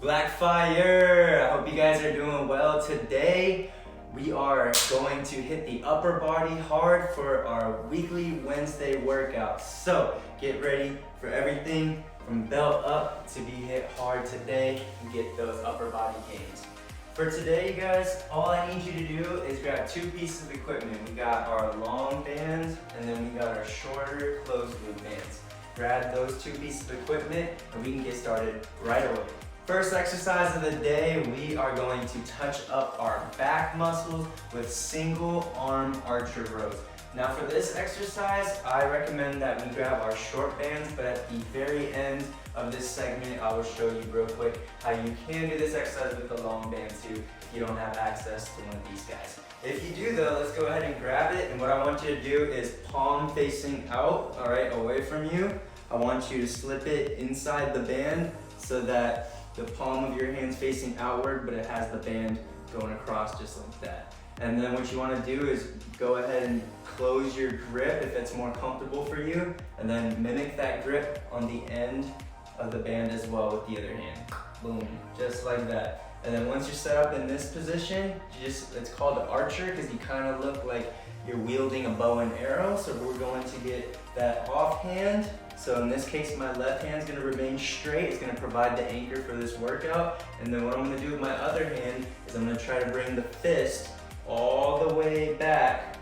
BlackFire! I hope you guys are doing well. Today we are going to hit the upper body hard for our weekly Wednesday workout. So get ready for everything from belt up to be hit hard today and get those upper body gains. For today, you guys, all I need you to do is grab two pieces of equipment. We got our long bands and then we got our shorter closed loop bands. Grab those two pieces of equipment and we can get started right away. First exercise of the day, we are going to touch up our back muscles with single arm archer rows. Now for this exercise, I recommend that we grab our short bands, but at the very end of this segment, I will show you real quick how you can do this exercise with the long band too, if you don't have access to one of these guys. If you do though, let's go ahead and grab it, and what I want you to do is palm facing out, all right, away from you. I want you to slip it inside the band so that the palm of your hand's facing outward, but it has the band going across just like that. And then what you want to do is go ahead and close your grip if it's more comfortable for you, and then mimic that grip on the end of the band as well with the other hand. Boom, just like that. And then once you're set up in this position, it's called an archer because you kind of look like you're wielding a bow and arrow. So we're going to get that off hand. So in this case, my left hand's gonna remain straight. It's gonna provide the anchor for this workout. And then what I'm gonna do with my other hand is I'm gonna try to bring the fist all the way back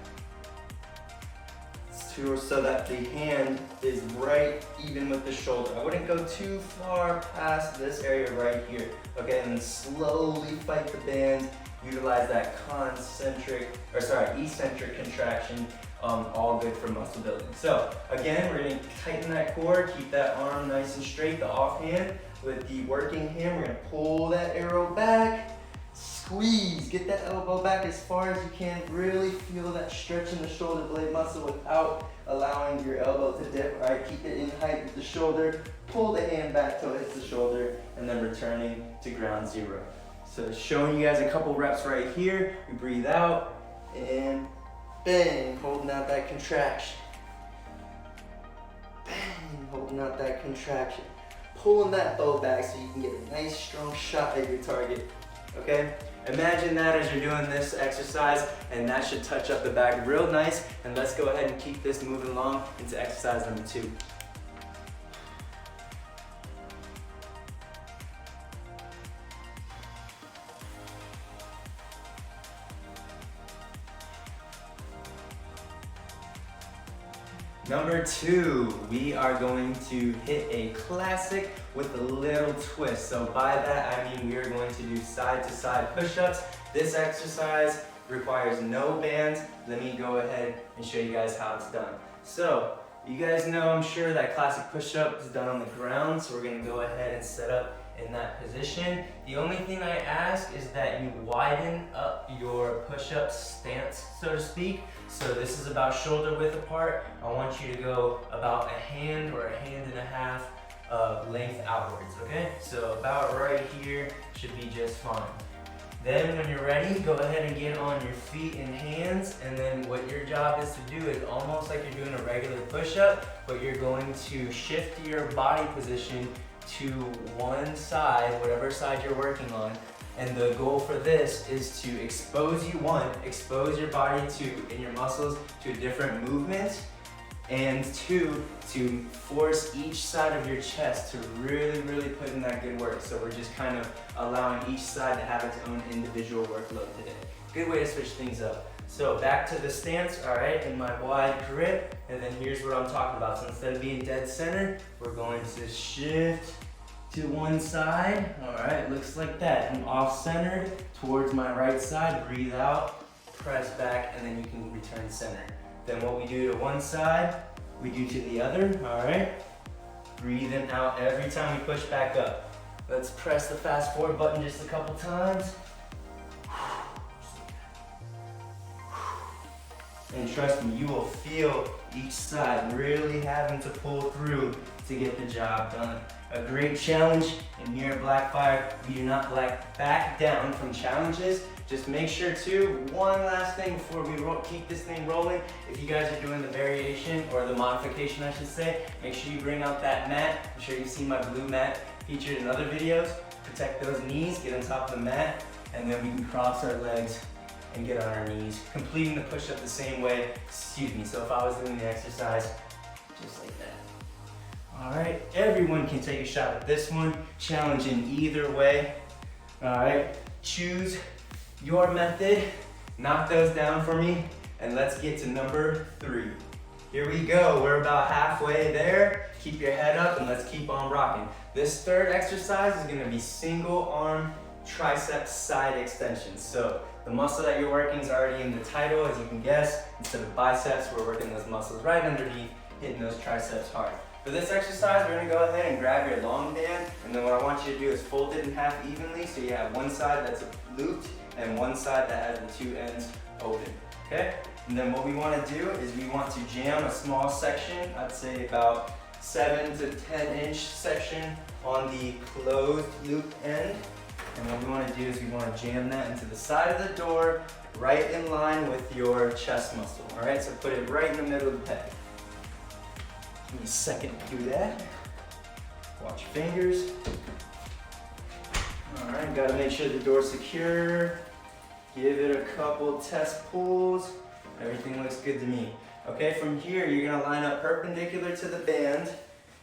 so that the hand is right even with the shoulder. I wouldn't go too far past this area right here. Okay, and then slowly fight the band. Utilize that eccentric contraction. All good for muscle building. So again, we're gonna tighten that core, keep that arm nice and straight, the off hand. With the working hand, we're gonna pull that arrow back, squeeze, get that elbow back as far as you can. Really feel that stretch in the shoulder blade muscle without allowing your elbow to dip, right? Keep it in height with the shoulder, pull the hand back till it hits the shoulder, and then returning to ground zero. So showing you guys a couple reps right here. We breathe out and bang, holding out that contraction. Bang, holding out that contraction. Pulling that bow back so you can get a nice strong shot at your target, okay? Imagine that as you're doing this exercise, and that should touch up the back real nice. And let's go ahead and keep this moving along into exercise number 2. Number 2, we are going to hit a classic with a little twist. So by that, I mean we are going to do side-to-side push-ups. This exercise requires no bands. Let me go ahead and show you guys how it's done. So you guys know, I'm sure, that classic push-up is done on the ground. So we're gonna go ahead and set up in that position. The only thing I ask is that you widen up your push-up stance, so to speak. So this is about shoulder width apart. I want you to go about a hand or a hand and a half length outwards, okay? So about right here should be just fine. Then when you're ready, go ahead and get on your feet and hands, and then what your job is to do is almost like you're doing a regular push-up, but you're going to shift your body position to one side, whatever side you're working on. And the goal for this is to expose your body and your muscles to a different movement, and 2, to force each side of your chest to really put in that good work. So we're just kind of allowing each side to have its own individual workload today. Good way to switch things up. So back to the stance, all right, in my wide grip, and then here's what I'm talking about. So instead of being dead center, we're going to shift to one side. All right, looks like that. I'm off-centered towards my right side. Breathe out, press back, and then you can return center. Then what we do to one side, we do to the other, all right? Breathing out every time we push back up. Let's press the fast forward button just a couple times. And trust me, you will feel each side really having to pull through to get the job done. A great challenge, and here at BlackFire, we do not back down from challenges. Just make sure too, one last thing before we keep this thing rolling, if you guys are doing the variation, or the modification I should say, make sure you bring out that mat. I'm sure you've seen my blue mat featured in other videos. protect those knees, get on top of the mat, and then we can cross our legs and get on our knees, completing the push-up the same way. Excuse me, so if I was doing the exercise, just like that. All right, everyone can take a shot at this one, challenging either way. All right, choose your method, knock those down for me, and let's get to number 3. Here we go, we're about halfway there. Keep your head up and let's keep on rocking. This third exercise is gonna be single arm tricep side extensions. So the muscle that you're working is already in the title, as you can guess. Instead of biceps, we're working those muscles right underneath, hitting those triceps hard. For this exercise, we're gonna go ahead and grab your long band, and then what I want you to do is fold it in half evenly, so you have one side that's looped and one side that has the 2 ends open, okay? And then what we wanna do is we want to jam a small section, I'd say about 7 to 10 inch section on the closed loop end. And what we want to do is we want to jam that into the side of the door, right in line with your chest muscle. All right, so put it right in the middle of the peg. Give me a second to do that. Watch your fingers. All right, got to make sure the door's secure. Give it a couple test pulls. Everything looks good to me. Okay, from here, you're going to line up perpendicular to the band,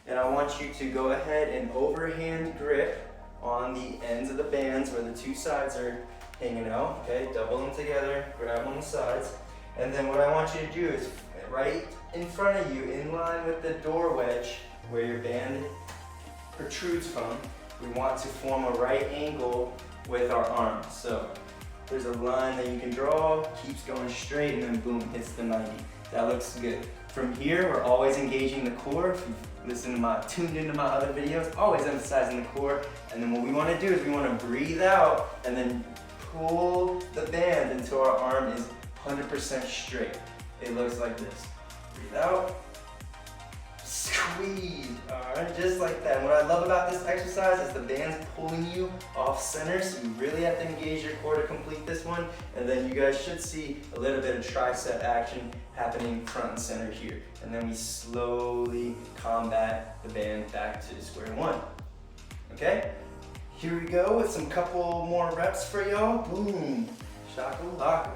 and I want you to go ahead and overhand grip on the ends of the bands where the 2 sides are hanging out, okay? Double them together, grab on the sides. And then what I want you to do is right in front of you, in line with the door wedge where your band protrudes from, we want to form a right angle with our arms. So there's a line that you can draw, keeps going straight, and then boom, hits the 90. That looks good. From here, we're always engaging the core. If you've tuned into my other videos, always emphasizing the core. And then what we want to do is we want to breathe out and then pull the band until our arm is 100% straight. It looks like this. Breathe out, squeeze. All right, just like that. And what I love about this exercise is the band's pulling you off center, so you really have to engage your core to complete this one. And then you guys should see a little bit of tricep action happening front and center here. And then we slowly combat the band back to square one. Okay? Here we go with some couple more reps for y'all. Boom, shakalaka.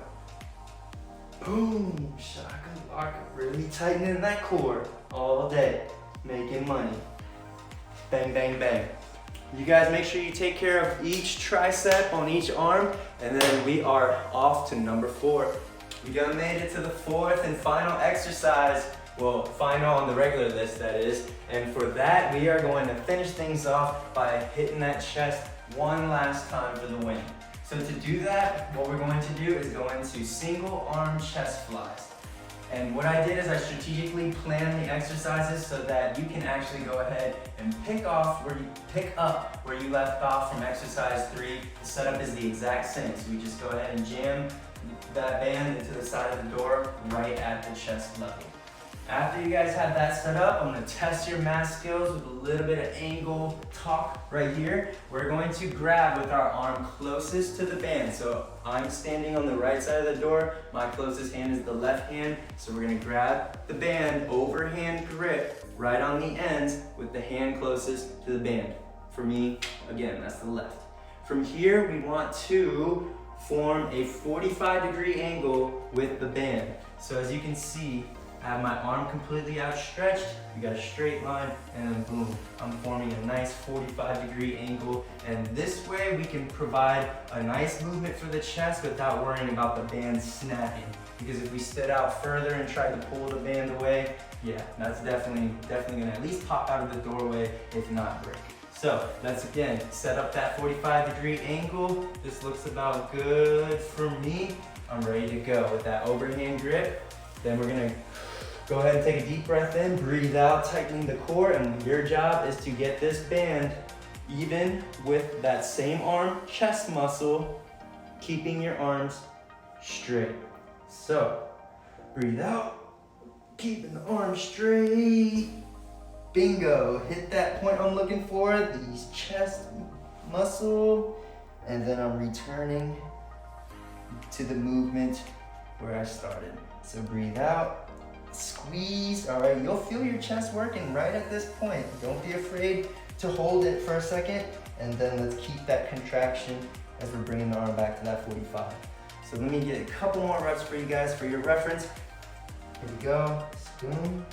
Boom, shakalaka. Really tightening that core all day, making money. Bang, bang, bang. You guys make sure you take care of each tricep on each arm, and then we are off to number 4. We done made it to the 4th and final exercise. Well, final on the regular list, that is. And for that, we are going to finish things off by hitting that chest one last time for the win. So to do that, what we're going to do is go into single arm chest flies. And what I did is I strategically planned the exercises so that you can actually go ahead and pick up where you left off from exercise 3. The setup is the exact same. So we just go ahead and jam that band into the side of the door right at the chest level. After you guys have that set up, I'm going to test your math skills with a little bit of angle talk right here. We're going to grab with our arm closest to the band. So I'm standing on the right side of the door. My closest hand is the left hand. So we're going to grab the band, overhand grip right on the ends with the hand closest to the band. For me, again, that's the left. From here, we want to form a 45-degree angle with the band. So as you can see, I have my arm completely outstretched, we got a straight line, and then boom, I'm forming a nice 45-degree angle. And this way we can provide a nice movement for the chest without worrying about the band snapping. Because if we stood out further and tried to pull the band away, yeah, that's definitely gonna at least pop out of the doorway, if not break. So let's again set up that 45-degree angle. This looks about good for me. I'm ready to go with that overhand grip. Then we're gonna go ahead and take a deep breath in, breathe out, tightening the core, and your job is to get this band even with that same arm chest muscle, keeping your arms straight. So, breathe out, keeping the arms straight. Bingo, hit that point I'm looking for, these chest muscle, and then I'm returning to the movement where I started. So breathe out, squeeze. All right, you'll feel your chest working right at this point. Don't be afraid to hold it for a second. and then let's keep that contraction as we're bringing the arm back to that 45. So let me get a couple more reps for you guys for your reference. Here we go, spoon.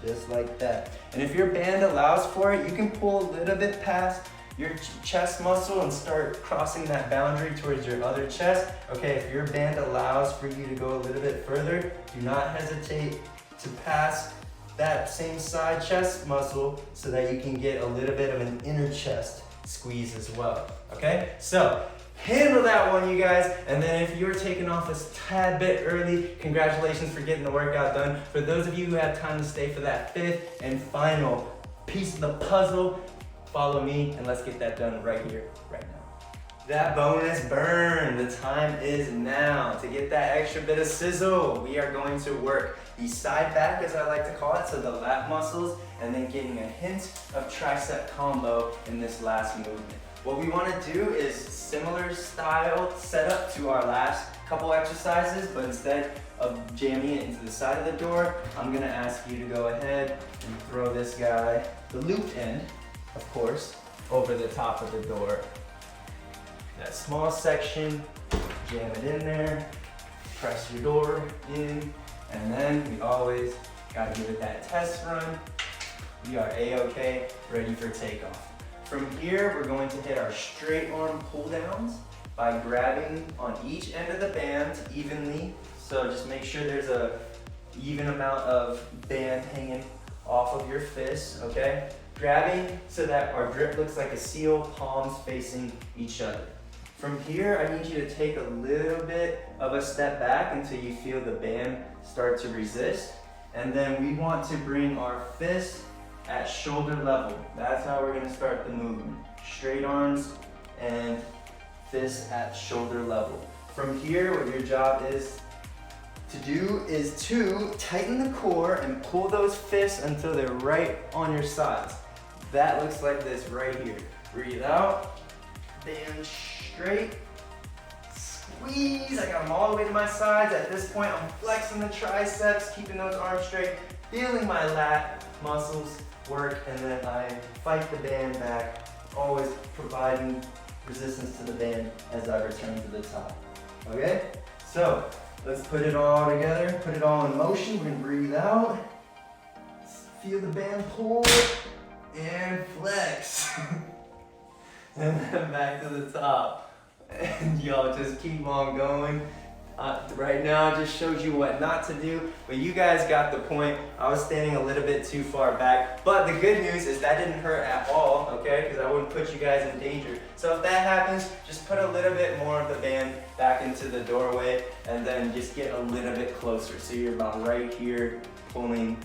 Just like that. And if your band allows for it, you can pull a little bit past your chest muscle and start crossing that boundary towards your other chest. Okay, if your band allows for you to go a little bit further, do not hesitate to pass that same side chest muscle so that you can get a little bit of an inner chest squeeze as well. Okay, so handle that one, you guys. And then if you're taking off a tad bit early, congratulations for getting the workout done. For those of you who have time to stay for that fifth and final piece of the puzzle, follow me and let's get that done right here, right now. That bonus burn, the time is now. To get that extra bit of sizzle, we are going to work the side back, as I like to call it, so the lat muscles, and then getting a hint of tricep combo in this last movement. What we want to do is similar style setup to our last couple exercises, but instead of jamming it into the side of the door, I'm going to ask you to go ahead and throw this guy, the looped end, of course, over the top of the door. That small section, jam it in there, press your door in, and then we always got to give it that test run. We are A-okay, ready for takeoff. From here, we're going to hit our straight arm pull downs by grabbing on each end of the band evenly. So just make sure there's a even amount of band hanging off of your fists, okay? Grabbing so that our grip looks like a seal, palms facing each other. From here, I need you to take a little bit of a step back until you feel the band start to resist. And then we want to bring our fists at shoulder level. That's how we're gonna start the movement. Straight arms and fists at shoulder level. From here, what your job is to tighten the core and pull those fists until they're right on your sides. That looks like this right here. Breathe out, band straight, squeeze. I got them all the way to my sides. At this point, I'm flexing the triceps, keeping those arms straight, feeling my lat muscles work, and then I fight the band back, always providing resistance to the band as I return to the top. Okay? So let's put it all together, put it all in motion. We're gonna breathe out, feel the band pull, and flex. And then back to the top. And y'all just keep on going. Right now, it just shows you what not to do, but you guys got the point. I was standing a little bit too far back, but the good news is that didn't hurt at all, okay? Because I wouldn't put you guys in danger. So if that happens, just put a little bit more of the band back into the doorway, and then just get a little bit closer. So you're about right here, pulling,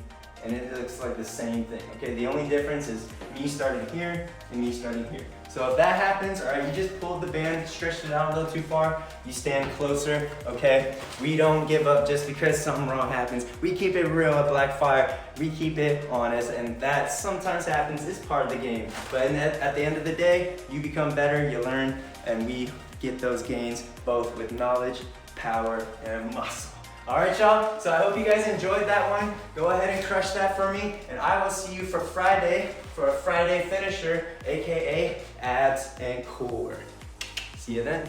and it looks like the same thing, okay? The only difference is me starting here and me starting here. So if that happens, all right, you just pulled the band, stretched it out a little too far, you stand closer, okay? We don't give up just because something wrong happens. We keep it real at BlackFire. We keep it honest, and that sometimes happens. It's part of the game. But at the end of the day, you become better, you learn, and we get those gains both with knowledge, power, and muscle. All right, y'all, so I hope you guys enjoyed that one. Go ahead and crush that for me, and I will see you for Friday for a Friday finisher, AKA abs and core. See you then.